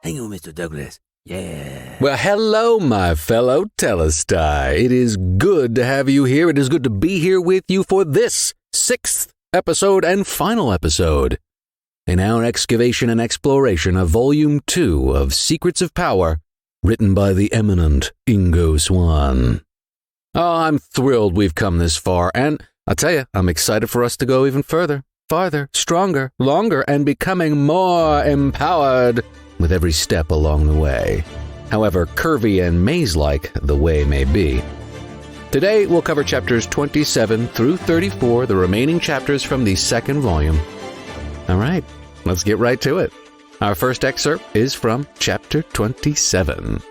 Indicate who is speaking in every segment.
Speaker 1: Hang on, Mr. Douglas. Yeah.
Speaker 2: Well, hello, my fellow Telestai. It is good to have you here. It is good to be here with you for this 6th episode and final episode in our excavation and exploration of Volume 2 of Secrets of Power, written by the eminent Ingo Swann. Oh, I'm thrilled we've come this far, and I'll tell you, I'm excited for us to go even further, farther, stronger, longer, and becoming more empowered with every step along the way, however curvy and maze-like the way may be. Today, we'll cover chapters 27 through 34, the remaining chapters from the second volume. All right, let's get right to it. Our first excerpt is from chapter 27.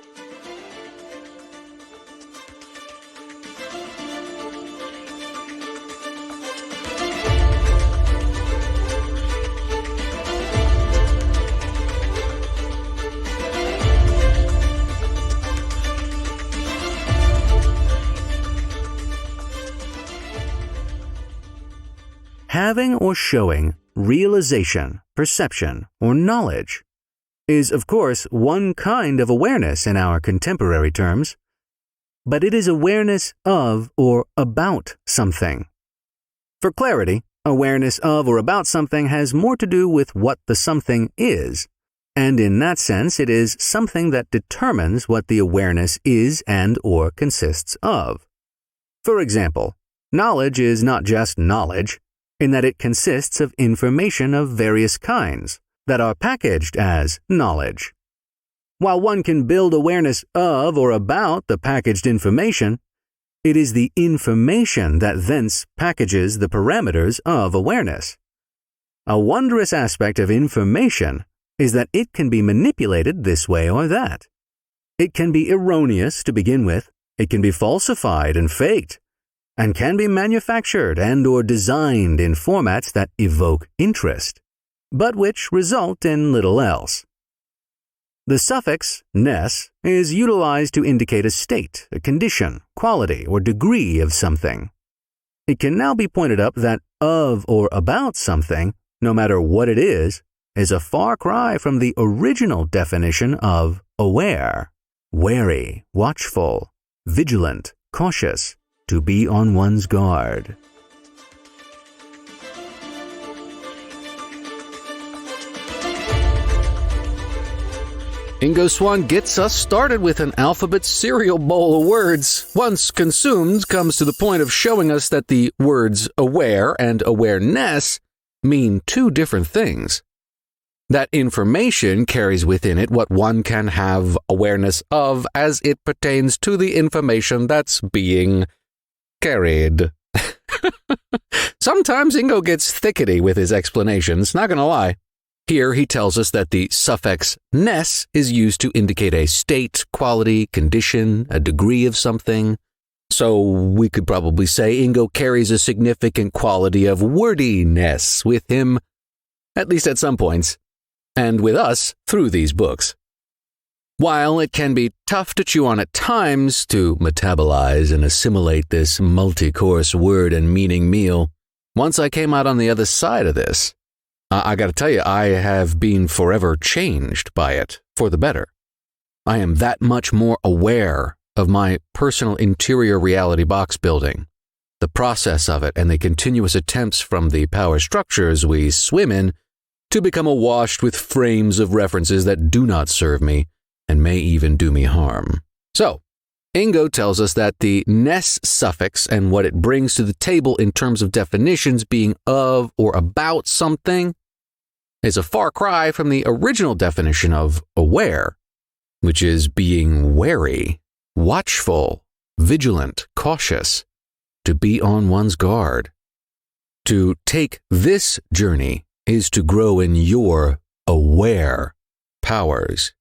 Speaker 3: Having or showing realization, perception, or knowledge is, of course, one kind of awareness in our contemporary terms, but it is awareness of or about something. For clarity, awareness of or about something has more to do with what the something is, and in that sense it is something that determines what the awareness is and or consists of. For example, knowledge is not just knowledge, in that it consists of information of various kinds that are packaged as knowledge. While one can build awareness of or about the packaged information, it is the information that thence packages the parameters of awareness. A wondrous aspect of information is that it can be manipulated this way or that. It can be erroneous to begin with, it can be falsified and faked, and can be manufactured and or designed in formats that evoke interest, but which result in little else. The suffix ness is utilized to indicate a state, a condition, quality, or degree of something. It can now be pointed up that of or about something, no matter what it is a far cry from the original definition of aware, wary, watchful, vigilant, cautious, to be on one's guard.
Speaker 2: Ingo Swann gets us started with an alphabet cereal bowl of words. Once consumed, comes to the point of showing us that the words aware and awareness mean two different things. That information carries within it what one can have awareness of as it pertains to the information that's being carried. Sometimes Ingo gets thickety with his explanations, not gonna lie. Here he tells us that the suffix ness is used to indicate a state, quality, condition, a degree of something. So we could probably say Ingo carries a significant quality of wordiness with him, at least at some points, and with us through these books. While it can be tough to chew on at times to metabolize and assimilate this multi-course word and meaning meal, once I came out on the other side of this, I gotta tell you, I have been forever changed by it for the better. I am that much more aware of my personal interior reality box building, the process of it, and the continuous attempts from the power structures we swim in to become awash with frames of references that do not serve me and may even do me harm. So, Ingo tells us that the ness suffix and what it brings to the table in terms of definitions being of or about something is a far cry from the original definition of aware, which is being wary, watchful, vigilant, cautious, to be on one's guard. To take this journey is to grow in your aware powers.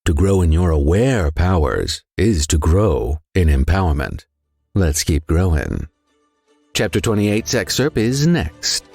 Speaker 2: To grow in your aware powers is to grow in empowerment. Let's keep growing. Chapter 28's excerpt is next.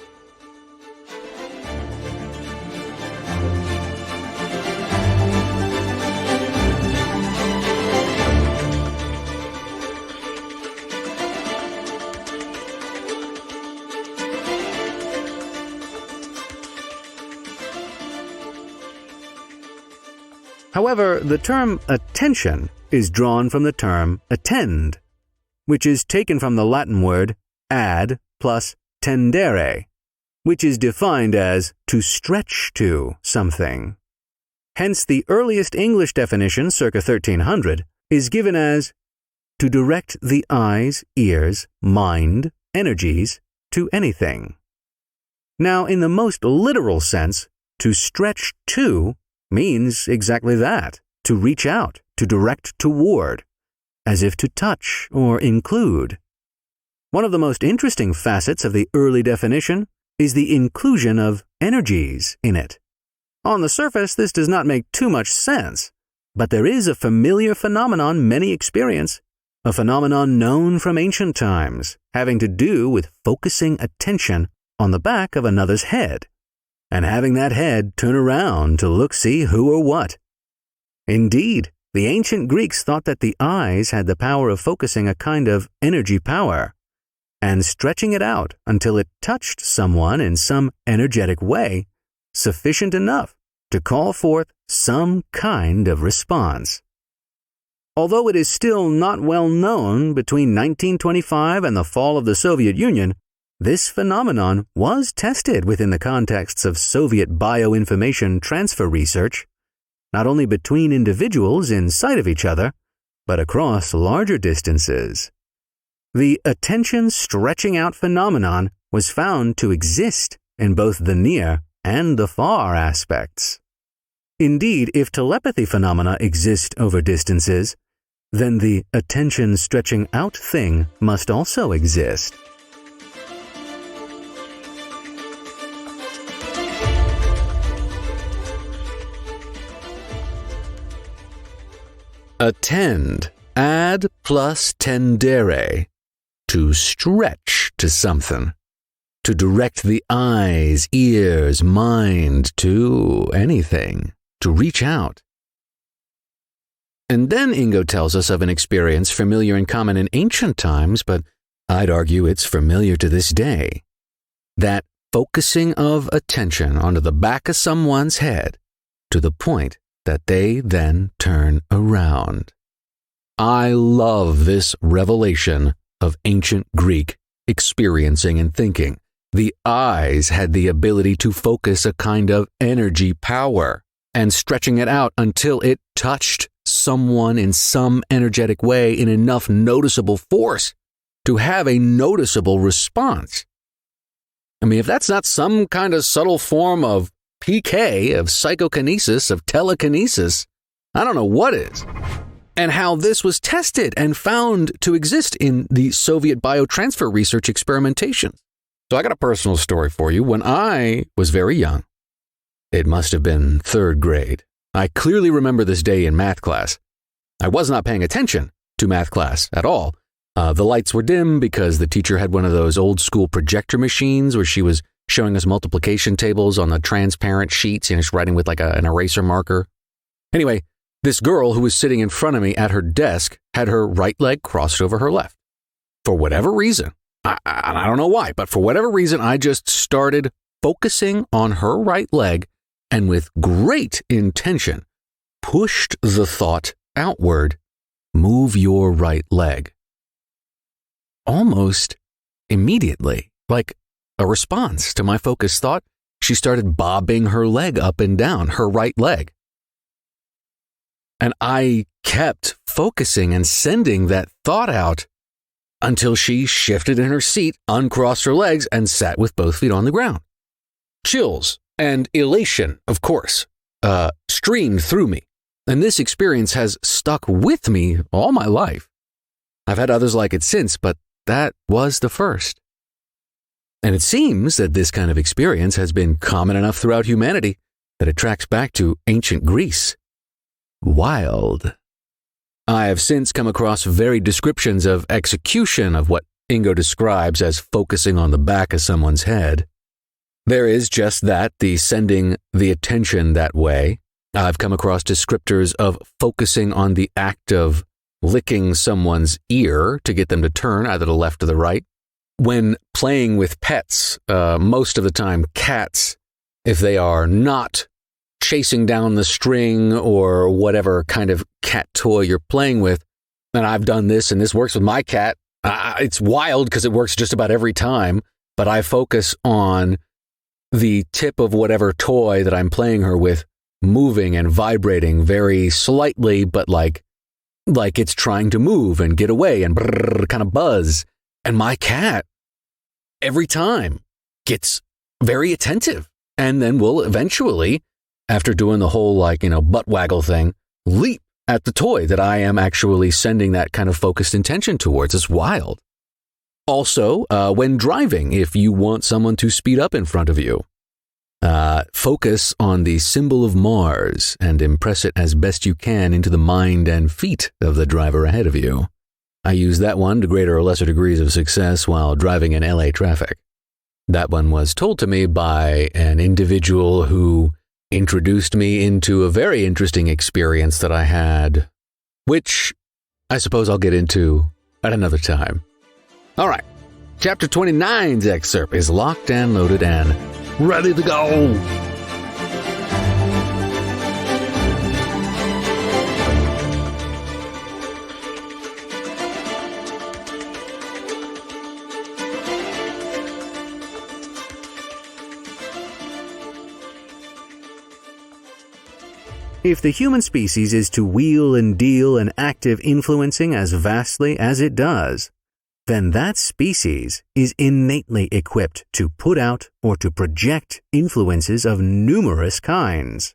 Speaker 3: However, the term attention is drawn from the term attend, which is taken from the Latin word ad plus tendere, which is defined as to stretch to something. Hence, the earliest English definition, circa 1300, is given as to direct the eyes, ears, mind, energies to anything. Now, in the most literal sense, to stretch to means exactly that, to reach out, to direct toward, as if to touch or include. One of the most interesting facets of the early definition is the inclusion of energies in it. On the surface, this does not make too much sense, but there is a familiar phenomenon many experience, a phenomenon known from ancient times, having to do with focusing attention on the back of another's head, and having that head turn around to look see who or what. Indeed, the ancient Greeks thought that the eyes had the power of focusing a kind of energy power, and stretching it out until it touched someone in some energetic way, sufficient enough to call forth some kind of response. Although it is still not well known, between 1925 and the fall of the Soviet Union, this phenomenon was tested within the contexts of Soviet bioinformation transfer research, not only between individuals in sight of each other, but across larger distances. The attention stretching out phenomenon was found to exist in both the near and the far aspects. Indeed, if telepathy phenomena exist over distances, then the attention stretching out thing must also exist.
Speaker 2: Attend, ad plus tendere, to stretch to something, to direct the eyes, ears, mind to anything, to reach out. And then Ingo tells us of an experience familiar and common in ancient times, but I'd argue it's familiar to this day. That focusing of attention onto the back of someone's head to the point that they then turn around. I love this revelation of ancient Greek experiencing and thinking. The eyes had the ability to focus a kind of energy power and stretching it out until it touched someone in some energetic way in enough noticeable force to have a noticeable response. I mean, if that's not some kind of subtle form of PK, of psychokinesis, of telekinesis, I don't know what is. And how this was tested and found to exist in the Soviet biotransfer research experimentations. So I got a personal story for you. When I was very young, it must have been 3rd grade, I clearly remember this day in math class. I was not paying attention to math class at all. The lights were dim because the teacher had one of those old school projector machines where she was showing us multiplication tables on the transparent sheets and just writing with like an eraser marker. Anyway, this girl who was sitting in front of me at her desk had her right leg crossed over her left. For whatever reason, I don't know why, but for whatever reason, I just started focusing on her right leg and with great intention pushed the thought outward, move your right leg. Almost immediately, like a response to my focused thought, she started bobbing her leg up and down, her right leg. And I kept focusing and sending that thought out until she shifted in her seat, uncrossed her legs, and sat with both feet on the ground. Chills and elation, of course, streamed through me. And this experience has stuck with me all my life. I've had others like it since, but that was the first. And it seems that this kind of experience has been common enough throughout humanity that it tracks back to ancient Greece. Wild. I have since come across varied descriptions of execution of what Ingo describes as focusing on the back of someone's head. There is just that, the sending the attention that way. I've come across descriptors of focusing on the act of licking someone's ear to get them to turn either to the left or the right. When playing with pets, most of the time cats, if they are not chasing down the string or whatever kind of cat toy you're playing with. And I've done this, and this works with my cat. It's wild because it works just about every time, but I focus on the tip of whatever toy that I'm playing her with moving and vibrating very slightly, but like it's trying to move and get away and kind of buzz. And my cat, every time, gets very attentive and then will eventually, after doing the whole butt waggle thing, leap at the toy that I am actually sending that kind of focused intention towards. It's wild. Also, when driving, if you want someone to speed up in front of you, focus on the symbol of Mars and impress it as best you can into the mind and feet of the driver ahead of you. I use that one to greater or lesser degrees of success while driving in LA traffic. That one was told to me by an individual who introduced me into a very interesting experience that I had, which I suppose I'll get into at another time. All right, Chapter 29's excerpt is locked and loaded and ready to go.
Speaker 3: If the human species is to wheel and deal in active influencing as vastly as it does, then that species is innately equipped to put out or to project influences of numerous kinds.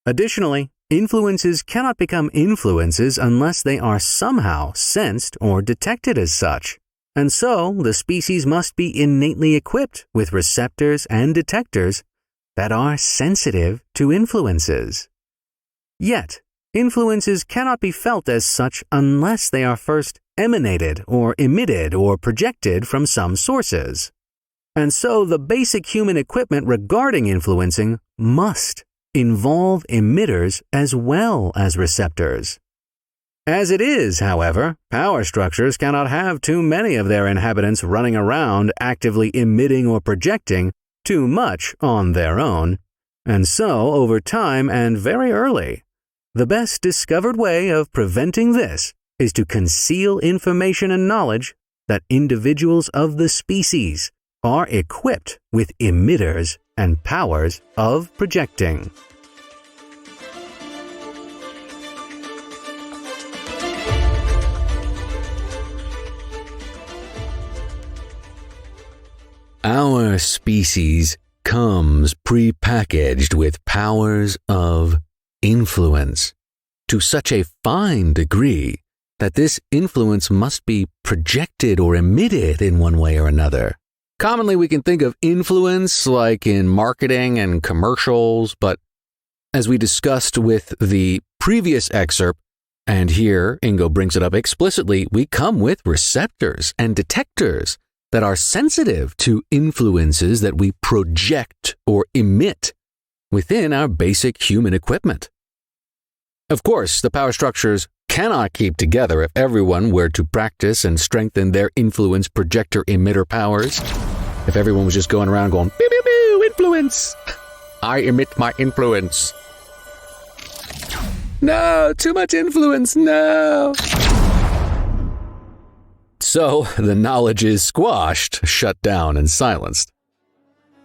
Speaker 3: Additionally, influences cannot become influences unless they are somehow sensed or detected as such, and so the species must be innately equipped with receptors and detectors that are sensitive to influences. Yet, influences cannot be felt as such unless they are first emanated or emitted or projected from some sources. And so the basic human equipment regarding influencing must involve emitters as well as receptors. As it is, however, power structures cannot have too many of their inhabitants running around actively emitting or projecting too much on their own, and so over time and very early, the best discovered way of preventing this is to conceal information and knowledge that individuals of the species are equipped with emitters and powers of projecting.
Speaker 2: Our species comes prepackaged with powers of influence to such a fine degree that this influence must be projected or emitted in one way or another. Commonly, we can think of influence like in marketing and commercials, but as we discussed with the previous excerpt, and here Ingo brings it up explicitly, we come with receptors and detectors that are sensitive to influences that we project or emit within our basic human equipment. Of course, the power structures cannot keep together if everyone were to practice and strengthen their influence projector emitter powers. If everyone was just going around going, pew, pew, pew, influence. I emit my influence. No, too much influence, no. So the knowledge is squashed, shut down, and silenced.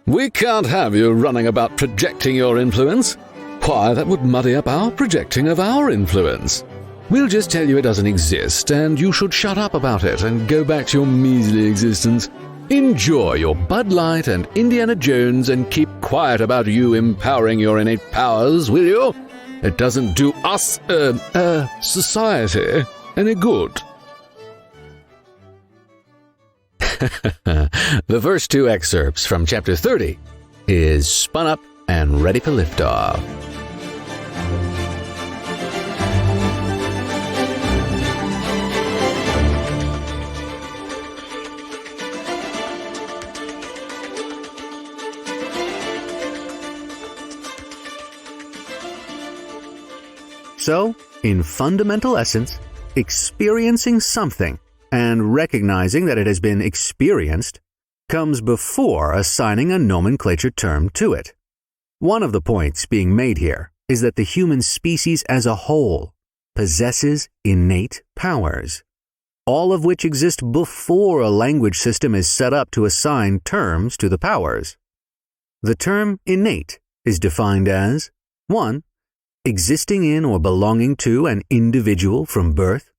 Speaker 2: We can't have you running about projecting your influence. Why, that would muddy up our projecting of our influence. We'll just tell you it doesn't exist, and you should shut up about it and go back to your measly existence. Enjoy your Bud Light and Indiana Jones and keep quiet about you empowering your innate powers, will you? It doesn't do us, society any good. The first two excerpts from Chapter 30 is spun up and ready for liftoff.
Speaker 3: So, in fundamental essence, experiencing something and recognizing that it has been experienced comes before assigning a nomenclature term to it. One of the points being made here is that the human species as a whole possesses innate powers, all of which exist before a language system is set up to assign terms to the powers. The term innate is defined as 1. Existing in or belonging to an individual from birth.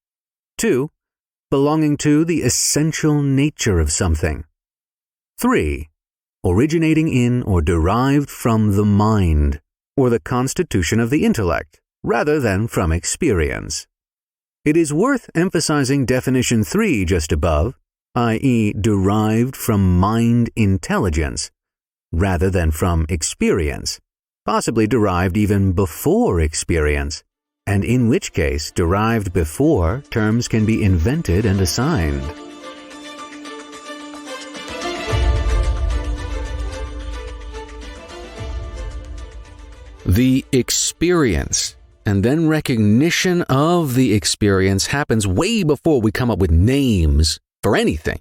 Speaker 3: 2. Belonging to the essential nature of something. 3. Originating in or derived from the mind, or the constitution of the intellect, rather than from experience. It is worth emphasizing definition 3 just above, i.e. derived from mind intelligence, rather than from experience, possibly derived even before experience, and in which case derived before terms can be invented and assigned.
Speaker 2: The experience and then recognition of the experience happens way before we come up with names for anything.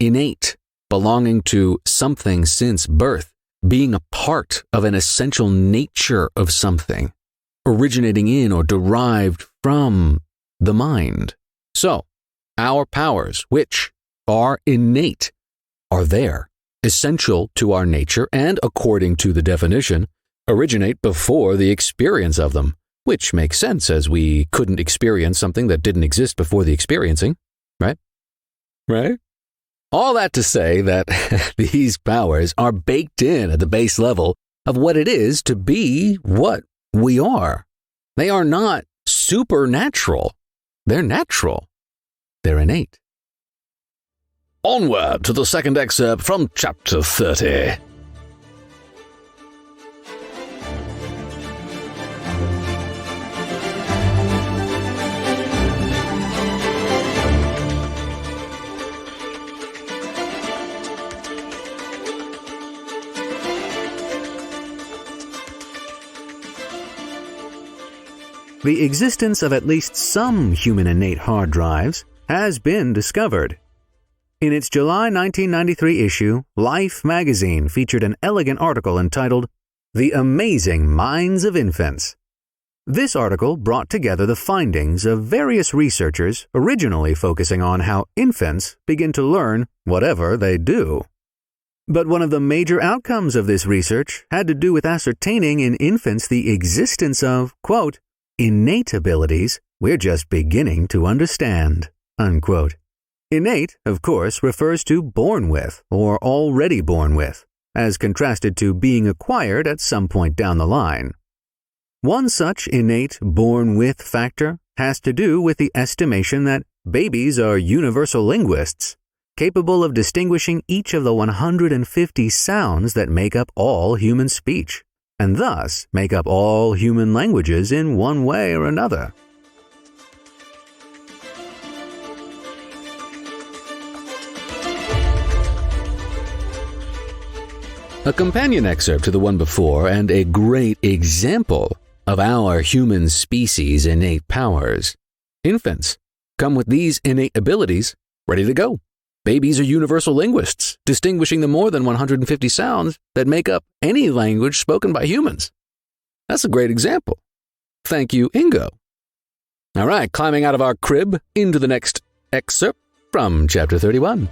Speaker 2: Innate, belonging to something since birth, being a part of an essential nature of something, originating in or derived from the mind. So, our powers, which are innate, are there, essential to our nature, and according to the definition, originate before the experience of them, which makes sense as we couldn't experience something that didn't exist before the experiencing, right? Right? All that to say that these powers are baked in at the base level of what it is to be what we are. They are not supernatural. They're natural. They're innate. Onward to the second excerpt from chapter 30.
Speaker 3: The existence of at least some human innate hard drives has been discovered. In its July 1993 issue, Life magazine featured an elegant article entitled, "The Amazing Minds of Infants." This article brought together the findings of various researchers originally focusing on how infants begin to learn whatever they do. But one of the major outcomes of this research had to do with ascertaining in infants the existence of, quote, innate abilities we're just beginning to understand, unquote. Innate, of course, refers to born with or already born with, as contrasted to being acquired at some point down the line. One such innate born with factor has to do with the estimation that babies are universal linguists, capable of distinguishing each of the 150 sounds that make up all human speech, and thus make up all human languages in one way or another.
Speaker 2: A companion excerpt to the one before and a great example of our human species' innate powers. Infants come with these innate abilities ready to go. Babies are universal linguists, distinguishing the more than 150 sounds that make up any language spoken by humans. That's a great example. Thank you, Ingo. All right, climbing out of our crib into the next excerpt from Chapter 31.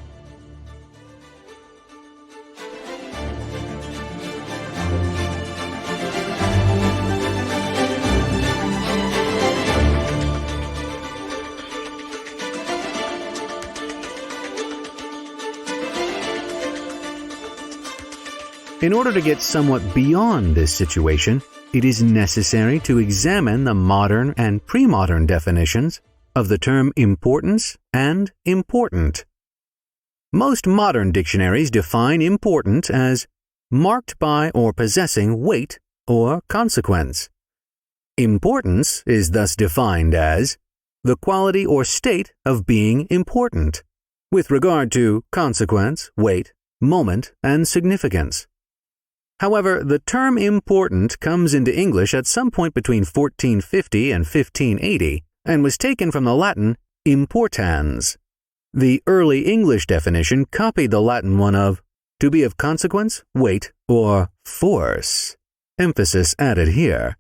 Speaker 3: In order to get somewhat beyond this situation, it is necessary to examine the modern and pre-modern definitions of the term importance and important. Most modern dictionaries define important as marked by or possessing weight or consequence. Importance is thus defined as the quality or state of being important, with regard to consequence, weight, moment, and significance. However, the term important comes into English at some point between 1450 and 1580 and was taken from the Latin importans. The early English definition copied the Latin one of to be of consequence, weight, or force. Emphasis added here.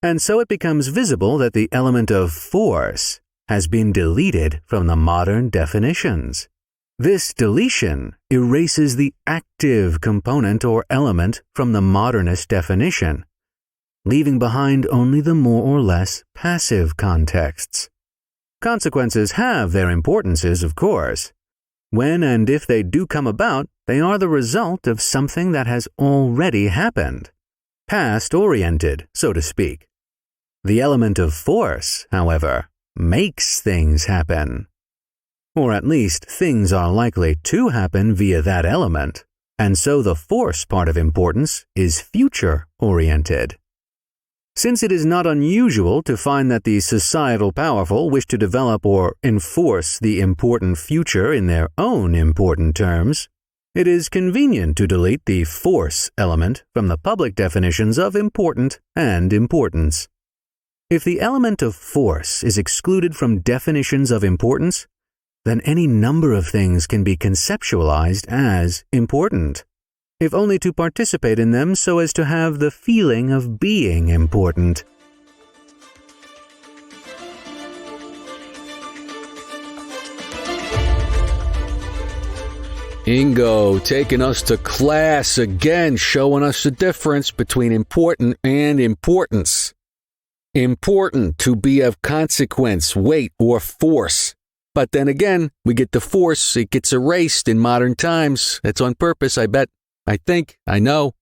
Speaker 3: And so it becomes visible that the element of force has been deleted from the modern definitions. This deletion erases the active component or element from the modernist definition, leaving behind only the more or less passive contexts. Consequences have their importances, of course. When and if they do come about, they are the result of something that has already happened, past-oriented, so to speak. The element of force, however, makes things happen. Or at least things are likely to happen via that element, and so the force part of importance is future-oriented. Since it is not unusual to find that the societal powerful wish to develop or enforce the important future in their own important terms, it is convenient to delete the force element from the public definitions of important and importance. If the element of force is excluded from definitions of importance, then any number of things can be conceptualized as important, if only to participate in them so as to have the feeling of being important.
Speaker 2: Ingo taking us to class again, showing us the difference between important and importance. Important to be of consequence, weight, or force. But then again, we get the force, it gets erased in modern times. It's on purpose, I bet. I think, I know.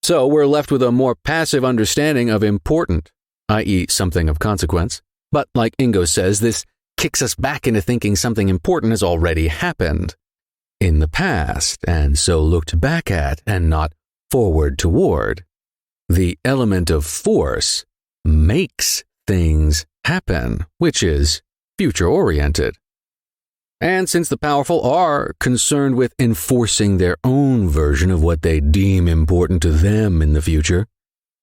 Speaker 2: So we're left with a more passive understanding of important, i.e. something of consequence. But like Ingo says, this kicks us back into thinking something important has already happened in the past, and so looked back at and not forward toward. The element of force makes things happen, which is future-oriented. And since the powerful are concerned with enforcing their own version of what they deem important to them in the future,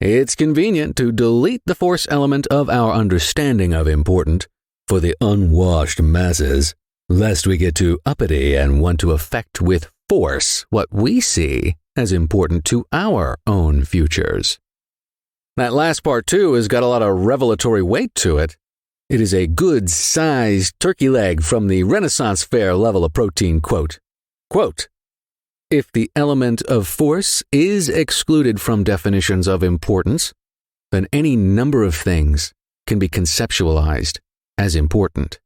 Speaker 2: it's convenient to delete the force element of our understanding of important for the unwashed masses, lest we get too uppity and want to affect with force what we see as important to our own futures. That last part, too, has got a lot of revelatory weight to it. It is a good-sized turkey leg from the Renaissance fair level of protein quote. Quote, if the element of force is excluded from definitions of importance, then any number of things can be conceptualized as important,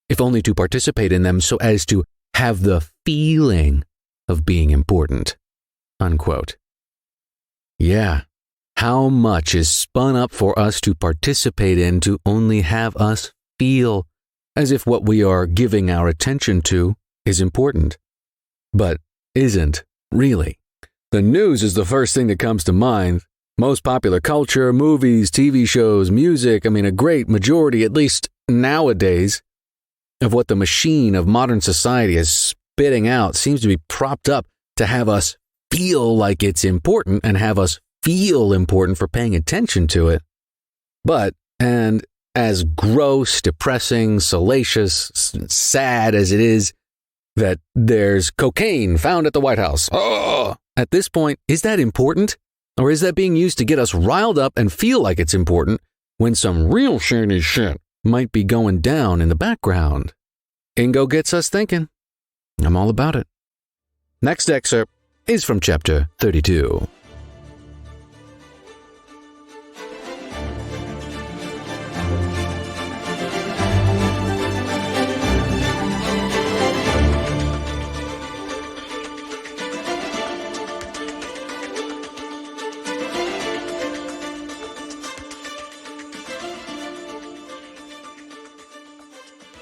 Speaker 2: if only to participate in them so as to have the feeling of being important. Unquote. Yeah. How much is spun up for us to participate in to only have us feel as if what we are giving our attention to is important, but isn't really. The news is the first thing that comes to mind. Most popular culture, movies, TV shows, music, a great majority, at least nowadays, of what the machine of modern society is spitting out seems to be propped up to have us feel like it's important and have us feel important for paying attention to it. But, and as gross, depressing, salacious, sad as it is that there's cocaine found at the White House. Oh! At this point, is that important? Or is that being used to get us riled up and feel like it's important when some real shady shit might be going down in the background? Ingo gets us thinking. I'm all about it. Next excerpt is from chapter 32.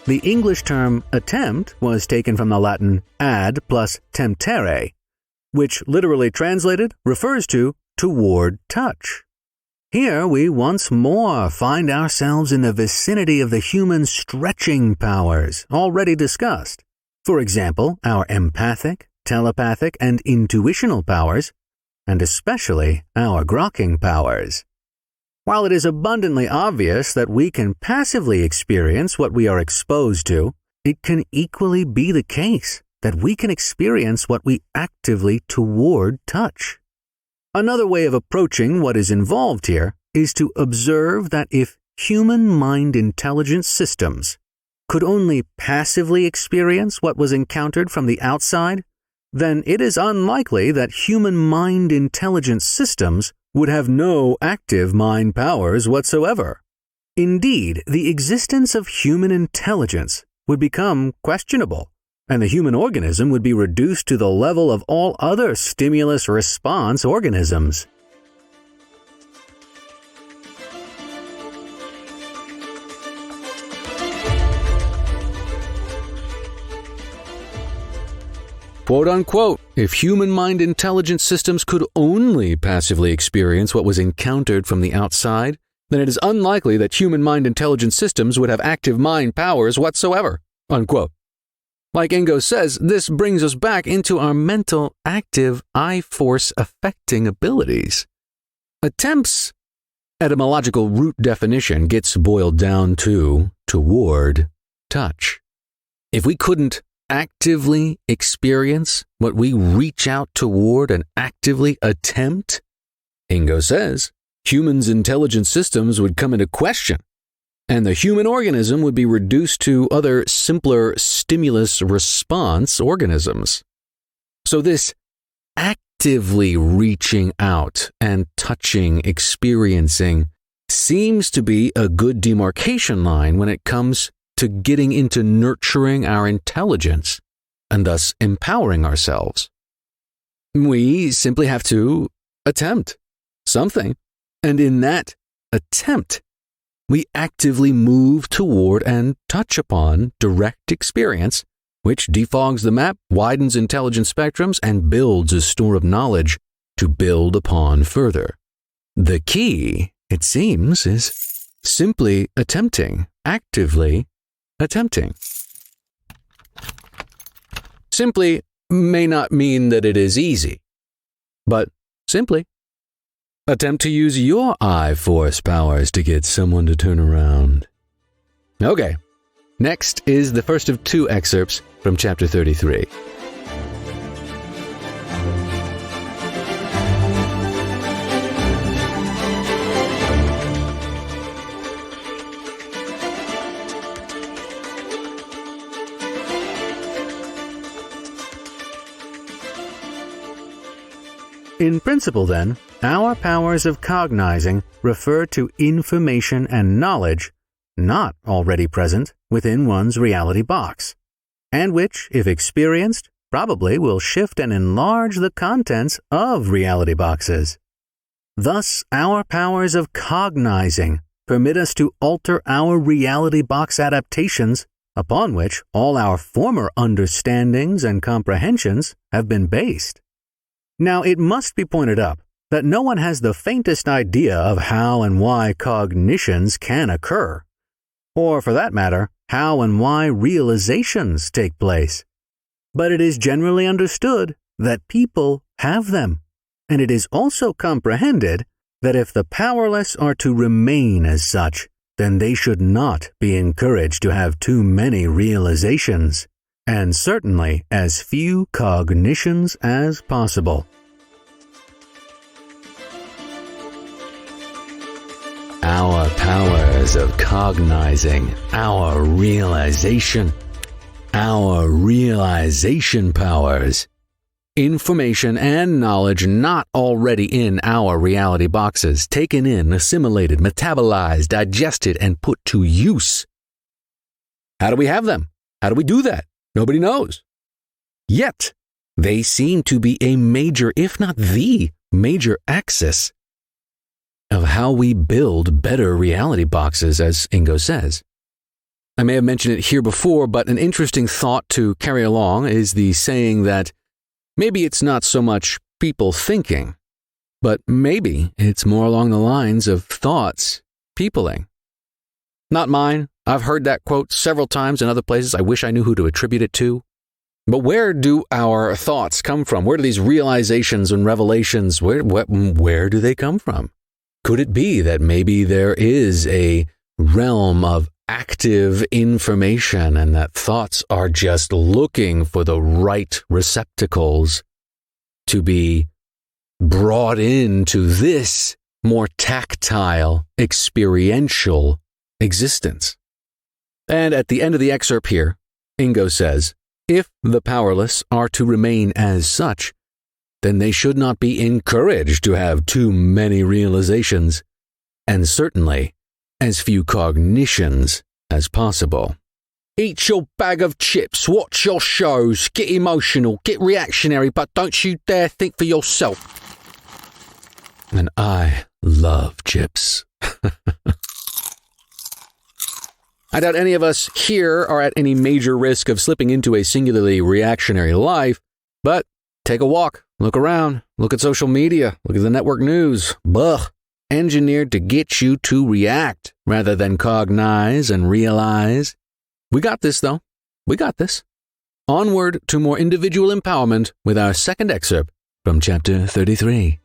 Speaker 3: The English term attempt was taken from the Latin ad plus temptere, which literally translated refers to toward touch. Here we once more find ourselves in the vicinity of the human stretching powers already discussed. For example, our empathic, telepathic, and intuitional powers, and especially our grokking powers. While it is abundantly obvious that we can passively experience what we are exposed to, it can equally be the case that we can experience what we actively toward touch. Another way of approaching what is involved here is to observe that if human mind intelligence systems could only passively experience what was encountered from the outside, then it is unlikely that human mind intelligence systems would have no active mind powers whatsoever. Indeed, the existence of human intelligence would become questionable, and the human organism would be reduced to the level of all other stimulus response organisms.
Speaker 2: Quote unquote, if human mind intelligence systems could only passively experience what was encountered from the outside, then it is unlikely that human mind intelligence systems would have active mind powers whatsoever. Unquote. Like Ingo says, this brings us back into our mental, active, I-force affecting abilities. Attempts etymological root definition gets boiled down to toward touch. If we couldn't actively experience what we reach out toward and actively attempt, Ingo says, humans' intelligence systems would come into question, and the human organism would be reduced to other simpler stimulus response organisms. So this actively reaching out and touching, experiencing, seems to be a good demarcation line when it comes to getting into nurturing our intelligence and thus empowering ourselves. We simply have to attempt something, and in that attempt, we actively move toward and touch upon direct experience, which defogs the map, widens intelligence spectrums, and builds a store of knowledge to build upon further. The key, it seems, is simply attempting, actively attempting. Simply may not mean that it is easy, but simply attempt to use your I-force powers to get someone to turn around. Okay, next is the first of two excerpts from chapter 33.
Speaker 3: In principle, then, our powers of cognizing refer to information and knowledge not already present within one's reality box, and which, if experienced, probably will shift and enlarge the contents of reality boxes. Thus, our powers of cognizing permit us to alter our reality box adaptations upon which all our former understandings and comprehensions have been based. Now, it must be pointed out that no one has the faintest idea of how and why cognitions can occur, or for that matter, how and why realizations take place. But it is generally understood that people have them, and it is also comprehended that if the powerless are to remain as such, then they should not be encouraged to have too many realizations, and certainly as few cognitions as possible.
Speaker 2: Our powers of cognizing, our realization powers. Information and knowledge not already in our reality boxes, taken in, assimilated, metabolized, digested, and put to use. How do we have them? How do we do that? Nobody knows. Yet, they seem to be a major, if not the major axis of how we build better reality boxes, as Ingo says. I may have mentioned it here before, but an interesting thought to carry along is the saying that maybe it's not so much people thinking, but maybe it's more along the lines of thoughts peopling. Not mine. I've heard that quote several times in other places. I wish I knew who to attribute it to. But where do our thoughts come from? Where do these realizations and revelations, where do they come from? Could it be that maybe there is a realm of active information and that thoughts are just looking for the right receptacles to be brought into this more tactile, experiential existence. And at the end of the excerpt here, Ingo says, if the powerless are to remain as such, then they should not be encouraged to have too many realizations, and certainly as few cognitions as possible. Eat your bag of chips, watch your shows, get emotional, get reactionary, but don't you dare think for yourself. And I love chips. I doubt any of us here are at any major risk of slipping into a singularly reactionary life, but take a walk, look around, look at social media, look at the network news. Blech. Engineered to get you to react rather than cognize and realize. We got this, though. We got this. Onward to more individual empowerment with our second excerpt from Chapter 33.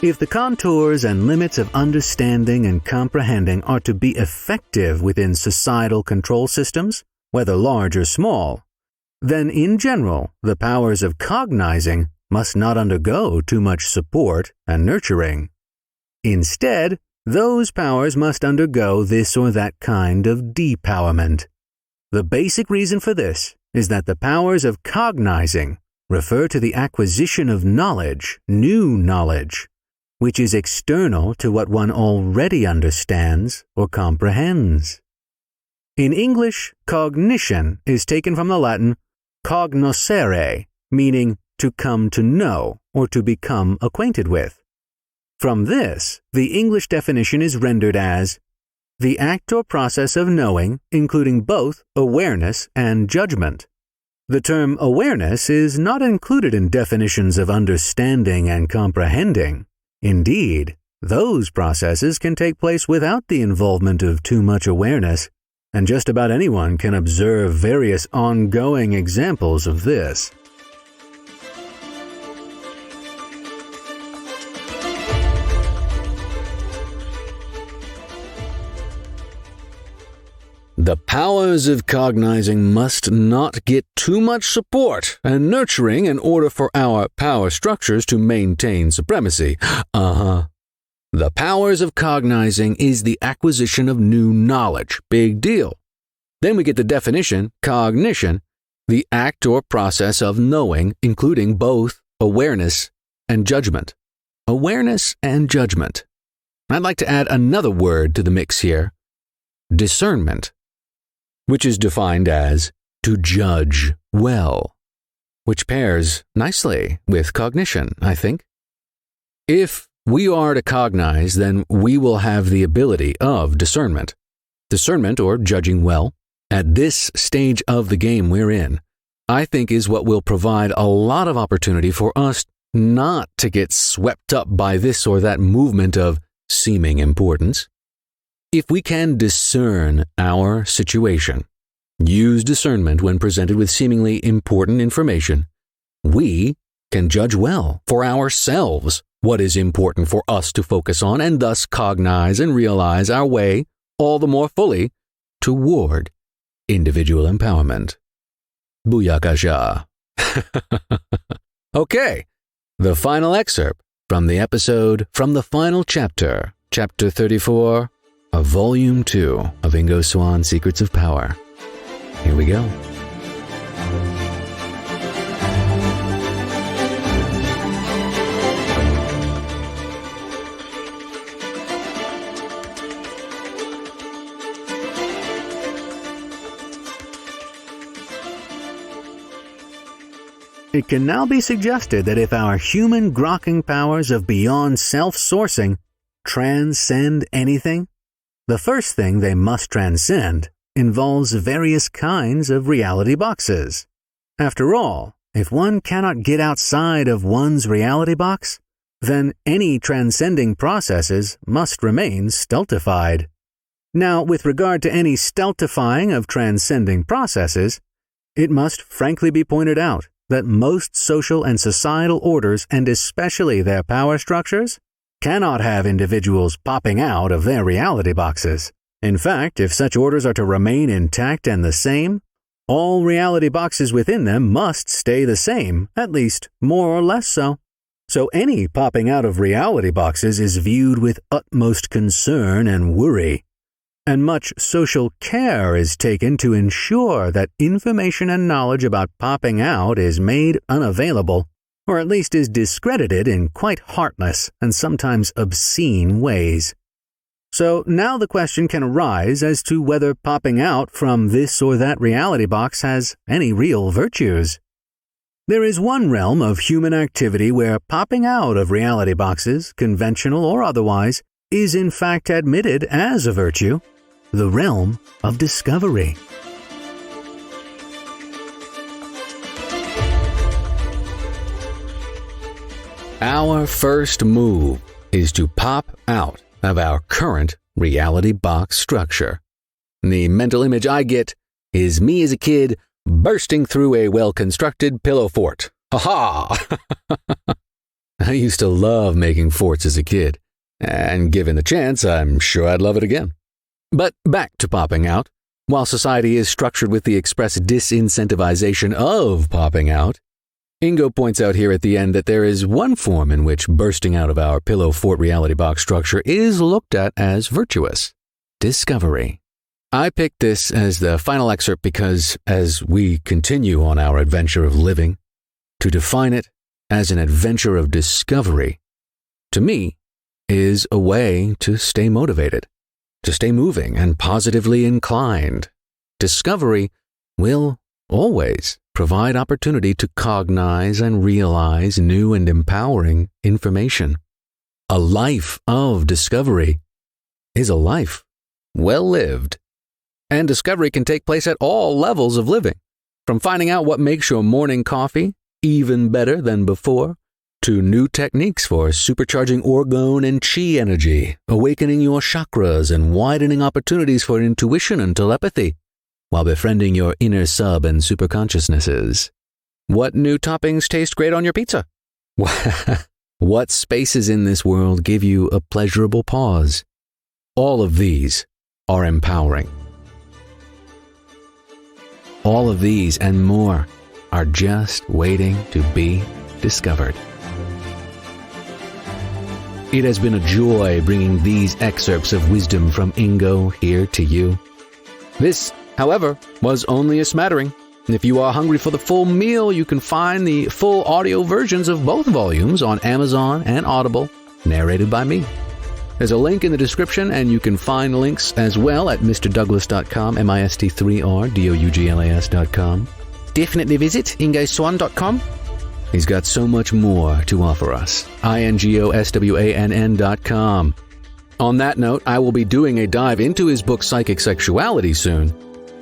Speaker 3: If the contours and limits of understanding and comprehending are to be effective within societal control systems, whether large or small, then in general the powers of cognizing must not undergo too much support and nurturing. Instead, those powers must undergo this or that kind of depowerment. The basic reason for this is that the powers of cognizing refer to the acquisition of knowledge, new knowledge, which is external to what one already understands or comprehends. In English, cognition is taken from the Latin cognoscere, meaning to come to know or to become acquainted with. From this, the English definition is rendered as the act or process of knowing, including both awareness and judgment. The term awareness is not included in definitions of understanding and comprehending. Indeed, those processes can take place without the involvement of too much awareness, and just about anyone can observe various ongoing examples of this.
Speaker 2: The powers of cognizing must not get too much support and nurturing in order for our power structures to maintain supremacy. The powers of cognizing is the acquisition of new knowledge. Big deal. Then we get the definition, cognition, the act or process of knowing, including both awareness and judgment. Awareness and judgment. I'd like to add another word to the mix here, discernment, which is defined as to judge well, which pairs nicely with cognition, I think. If we are to cognize, then we will have the ability of discernment. Discernment, or judging well, at this stage of the game we're in, I think is what will provide a lot of opportunity for us not to get swept up by this or that movement of seeming importance. If we can discern our situation, use discernment when presented with seemingly important information, we can judge well for ourselves what is important for us to focus on and thus cognize and realize our way all the more fully toward individual empowerment. Booyakasha. Okay, the final excerpt from the episode from the final chapter, Chapter 34, of Volume 2 of Ingo Swann, Secrets of Power. Here we go.
Speaker 3: It can now be suggested that if our human grokking powers of beyond self-sourcing transcend anything, the first thing they must transcend involves various kinds of reality boxes. After all, if one cannot get outside of one's reality box, then any transcending processes must remain stultified. Now, with regard to any stultifying of transcending processes, it must frankly be pointed out that most social and societal orders, and especially their power structures, cannot have individuals popping out of their reality boxes. In fact, if such orders are to remain intact and the same, all reality boxes within them must stay the same, at least more or less so. So any popping out of reality boxes is viewed with utmost concern and worry, and much social care is taken to ensure that information and knowledge about popping out is made unavailable, or at least is discredited in quite heartless and sometimes obscene ways. So now the question can arise as to whether popping out from this or that reality box has any real virtues. There is one realm of human activity where popping out of reality boxes, conventional or otherwise, is in fact admitted as a virtue: the realm of discovery.
Speaker 2: Our first move is to pop out of our current reality box structure. The mental image I get is me as a kid bursting through a well-constructed pillow fort. Ha-ha! I used to love making forts as a kid, and given the chance, I'm sure I'd love it again. But back to popping out. While society is structured with the express disincentivization of popping out, Ingo points out here at the end that there is one form in which bursting out of our pillow fort reality box structure is looked at as virtuous: discovery. I picked this as the final excerpt because, as we continue on our adventure of living, to define it as an adventure of discovery, to me, is a way to stay motivated, to stay moving and positively inclined. Discovery will always provide opportunity to cognize and realize new and empowering information. A life of discovery is a life well lived. And discovery can take place at all levels of living, from finding out what makes your morning coffee even better than before, to new techniques for supercharging orgone and chi energy, awakening your chakras and widening opportunities for intuition and telepathy, while befriending your inner sub and superconsciousnesses. What new toppings taste great on your pizza? What spaces in this world give you a pleasurable pause? All of these are empowering. All of these and more are just waiting to be discovered. It has been a joy bringing these excerpts of wisdom from Ingo here to you. This, however, was only a smattering. If you are hungry for the full meal, you can find the full audio versions of both volumes on Amazon and Audible, narrated by me. There's a link in the description, and you can find links as well at mrdouglas.com, mist3rdouglas.com. Definitely visit ingoswann.com. He's got so much more to offer us. ingoswann.com. On that note, I will be doing a dive into his book Psychic Sexuality soon.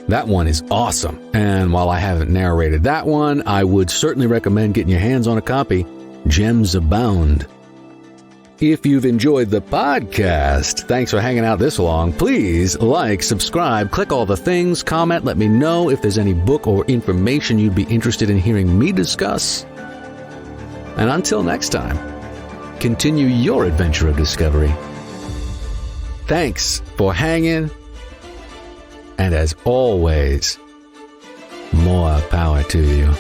Speaker 2: That one is awesome, and while I haven't narrated that one, I would certainly recommend getting your hands on a copy. Gems abound. If you've enjoyed the podcast, thanks for hanging out this long. Please like, subscribe, click all the things, comment, let me know if there's any book or information you'd be interested in hearing me discuss. And until next time, continue your adventure of discovery. Thanks for hanging, and as always, more power to you.